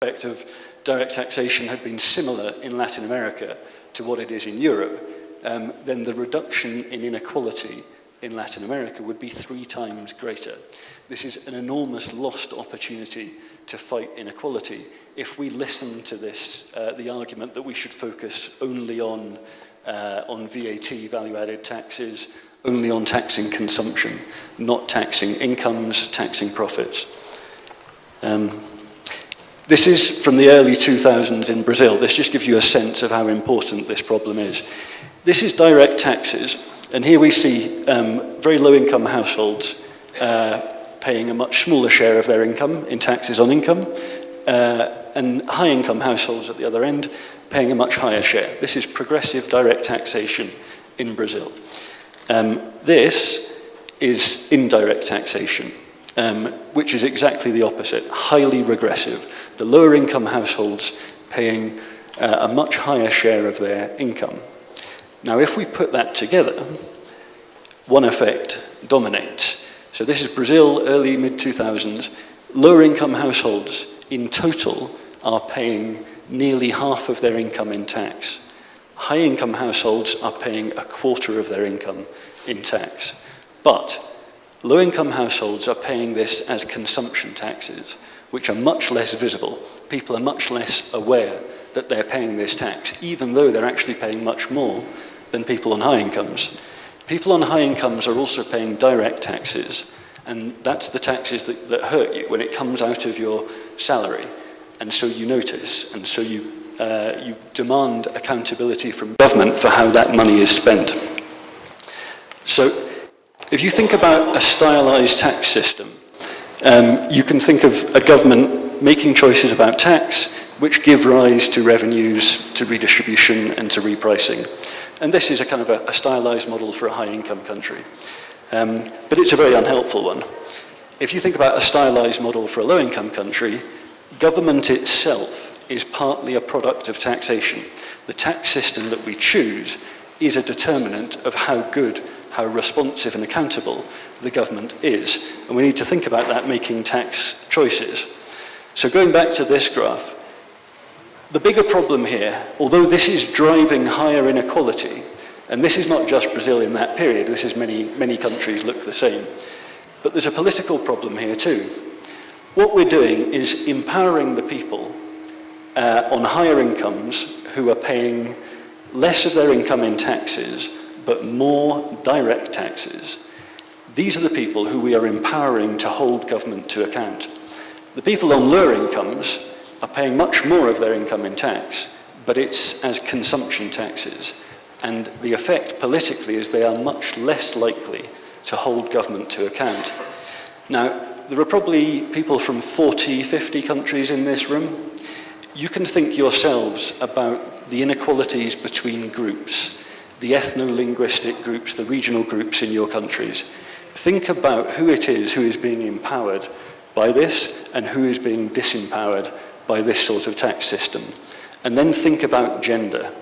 effect of direct taxation had been similar in Latin America to what it is in Europe, then the reduction in inequality in Latin America would be 3 times greater. This is an enormous lost opportunity to fight inequality if we listen to this, the argument that we should focus only on VAT, value-added taxes, only on taxing consumption, not taxing incomes, taxing profits. This is from the early 2000s in Brazil. This just gives you a sense of how important this problem is. This is direct taxes, and here we see very low-income households paying a much smaller share of their income in taxes on income, and high-income households at the other end paying a much higher share. This is progressive direct taxation in Brazil. This is indirect taxation, which is exactly the opposite, highly regressive. The lower income households paying a much higher share of their income. Now, if we put that together, one effect dominates. So this is Brazil, early, mid-2000s. Lower income households in total are paying nearly half of their income in tax. High income households are paying a quarter of their income in tax. But low income households are paying this as consumption taxes, which are much less visible. People are much less aware that they're paying this tax, even though they're actually paying much more than people on high incomes. People on high incomes are also paying direct taxes, and that's the taxes that hurt you when it comes out of your salary. And so you notice, and so you demand accountability from government for how that money is spent. So if you think about a stylized tax system, you can think of a government making choices about tax which give rise to revenues, to redistribution, and to repricing. And this is a kind of a stylized model for a high-income country. But it's a very unhelpful one. If you think about a stylized model for a low-income country, government itself is partly a product of taxation. The tax system that we choose is a determinant of how good, how responsive and accountable the government is. And we need to think about that making tax choices. So going back to this graph, the bigger problem here, although this is driving higher inequality, and this is not just Brazil in that period, this is many countries look the same, but there's a political problem here too. What we're doing is empowering the people on higher incomes who are paying less of their income in taxes, but more direct taxes. These are the people who we are empowering to hold government to account. The people on lower incomes are paying much more of their income in tax, but it's as consumption taxes. And the effect politically is they are much less likely to hold government to account. Now, there are probably people from 40, 50 countries in this room. You can think yourselves about the inequalities between groups, the ethno-linguistic groups, the regional groups in your countries. Think about who it is who is being empowered by this and who is being disempowered by this sort of tax system. And then think about gender.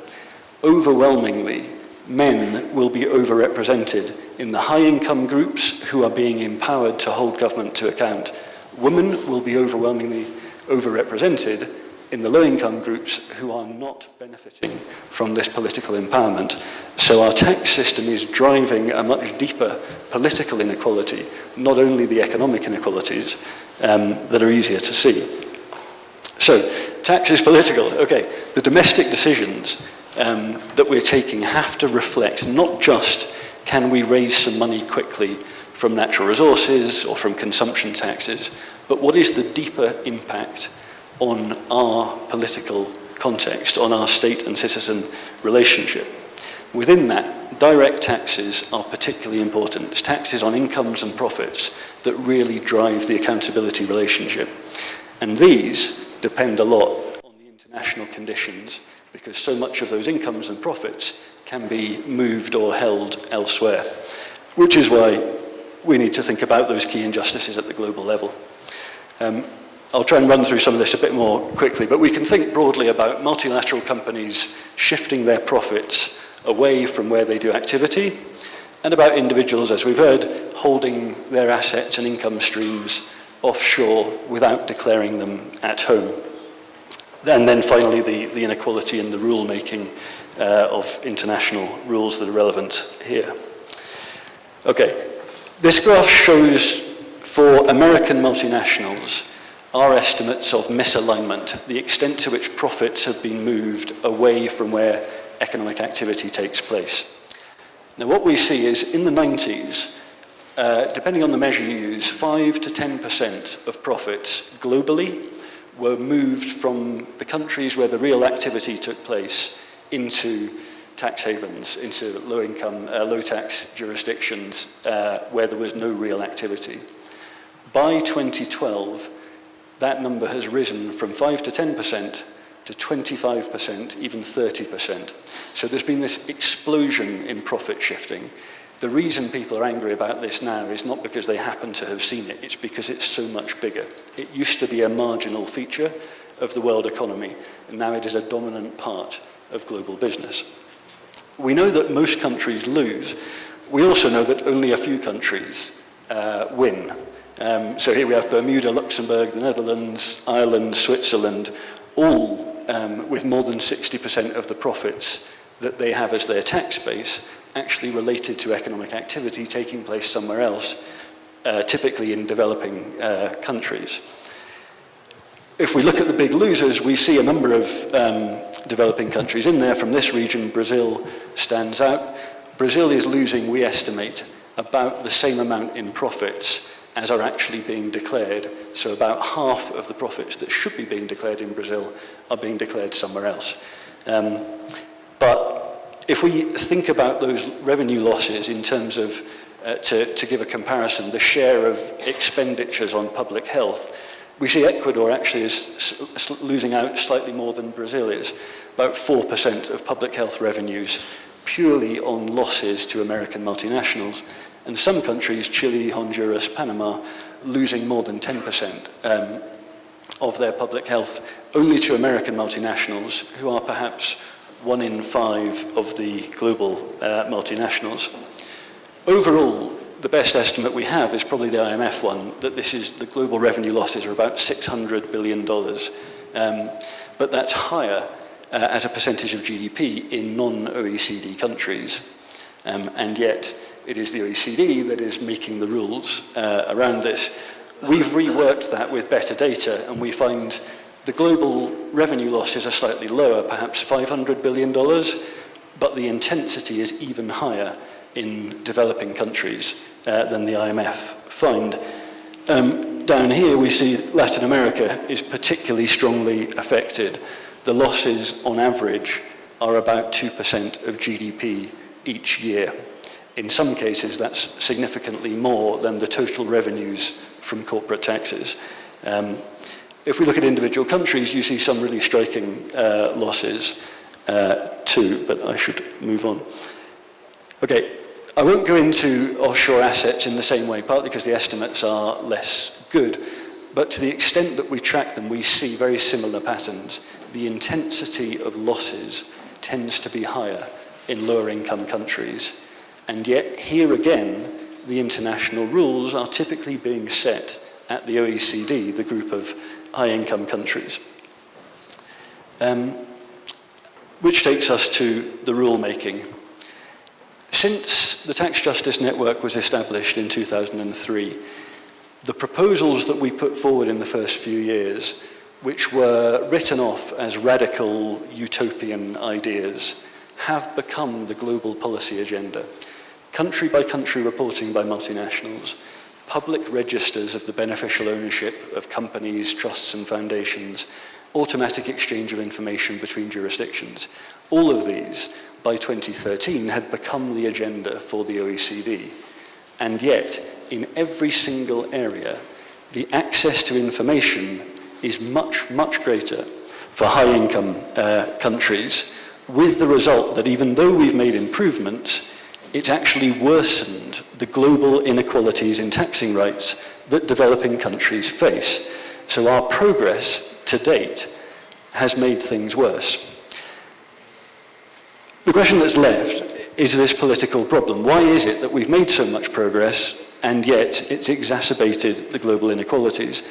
Overwhelmingly, men will be overrepresented in the high-income groups who are being empowered to hold government to account. Women will be overwhelmingly overrepresented in the low-income groups who are not benefiting from this political empowerment. So our tax system is driving a much deeper political inequality, not only the economic inequalities that are easier to see. So, tax is political. Okay, the domestic decisions that we're taking have to reflect not just can we raise some money quickly from natural resources or from consumption taxes, but what is the deeper impact on our political context, on our state and citizen relationship. Within that, direct taxes are particularly important. It's taxes on incomes and profits that really drive the accountability relationship. And these depend a lot on the international conditions because so much of those incomes and profits can be moved or held elsewhere, which is why we need to think about those key injustices at the global level. I'll try and run through some of this a bit more quickly, but we can think broadly about multilateral companies shifting their profits away from where they do activity, and about individuals, as we've heard, holding their assets and income streams offshore without declaring them at home. And then finally, the inequality in the rule-making of international rules that are relevant here. Okay, this graph shows for American multinationals our estimates of misalignment, the extent to which profits have been moved away from where economic activity takes place. Now what we see is in the 90s, depending on the measure you use, 5 to 10% of profits globally were moved from the countries where the real activity took place into tax havens, into low-income, low-tax jurisdictions where there was no real activity. By 2012, that number has risen from 5 to 10% to 25%, even 30%. So there's been this explosion in profit shifting. The reason people are angry about this now is not because they happen to have seen it, it's because it's so much bigger. It used to be a marginal feature of the world economy, and now it is a dominant part of global business. We know that most countries lose. We also know that only a few countries win. So here we have Bermuda, Luxembourg, the Netherlands, Ireland, Switzerland, all with more than 60% of the profits that they have as their tax base actually related to economic activity taking place somewhere else, typically in developing countries. If we look at the big losers, we see a number of developing countries in there. From this region, Brazil stands out. Brazil is losing, we estimate, about the same amount in profits as are actually being declared. So about half of the profits that should be being declared in Brazil are being declared somewhere else. But if we think about those revenue losses in terms of, to give a comparison, the share of expenditures on public health, we see Ecuador actually is losing out slightly more than Brazil is, about 4% of public health revenues purely on losses to American multinationals. And some countries, Chile, Honduras, Panama, losing more than 10% of their public health only to American multinationals, who are perhaps 1 in 5 of the global multinationals. Overall, the best estimate we have is probably the IMF one, that the global revenue losses are about $600 billion. But that's higher as a percentage of GDP in non-OECD countries. And yet, it is the OECD that is making the rules around this. We've reworked that with better data, and we find the global revenue losses are slightly lower, perhaps $500 billion, but the intensity is even higher in developing countries than the IMF find. Down here, we see Latin America is particularly strongly affected. The losses, on average, are about 2% of GDP each year. In some cases, that's significantly more than the total revenues from corporate taxes. If we look at individual countries, you see some really striking losses too, but I should move on. Okay, I won't go into offshore assets in the same way, partly because the estimates are less good, but to the extent that we track them, we see very similar patterns. The intensity of losses tends to be higher in lower income countries. And yet, here again, the international rules are typically being set at the OECD, the group of high-income countries. Which takes us to the rule-making. Since the Tax Justice Network was established in 2003, the proposals that we put forward in the first few years, which were written off as radical utopian ideas, have become the global policy agenda. Country-by-country reporting by multinationals, public registers of the beneficial ownership of companies, trusts and foundations, automatic exchange of information between jurisdictions. All of these, by 2013, had become the agenda for the OECD. And yet, in every single area, the access to information is much, much greater for high-income countries, with the result that even though we've made improvements, it's actually worsened the global inequalities in taxing rights that developing countries face. So our progress to date has made things worse. The question that's left is this political problem. Why is it that we've made so much progress and yet it's exacerbated the global inequalities?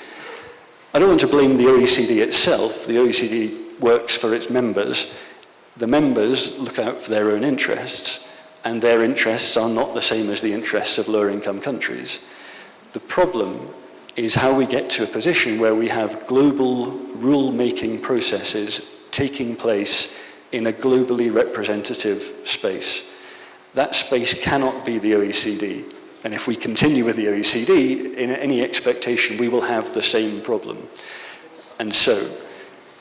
I don't want to blame the OECD itself. The OECD works for its members, the members look out for their own interests, and their interests are not the same as the interests of lower income countries. The problem is how we get to a position where we have global rule-making processes taking place in a globally representative space. That space cannot be the OECD. And if we continue with the OECD, in any expectation, we will have the same problem. And so,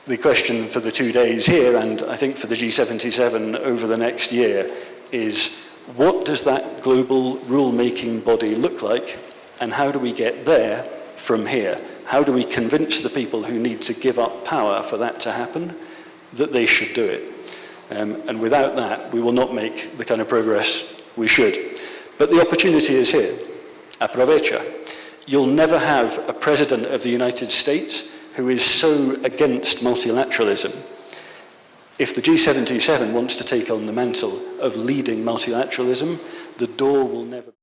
the question for the 2 days here, and I think for the G77 over the next year, is what does that global rule-making body look like, and how do we get there from here? How do we convince the people who need to give up power for that to happen that they should do it? And without that, we will not make the kind of progress we should. But the opportunity is here. Aprovecha. You'll never have a president of the United States who is so against multilateralism. If the G77 wants to take on the mantle of leading multilateralism, the door will never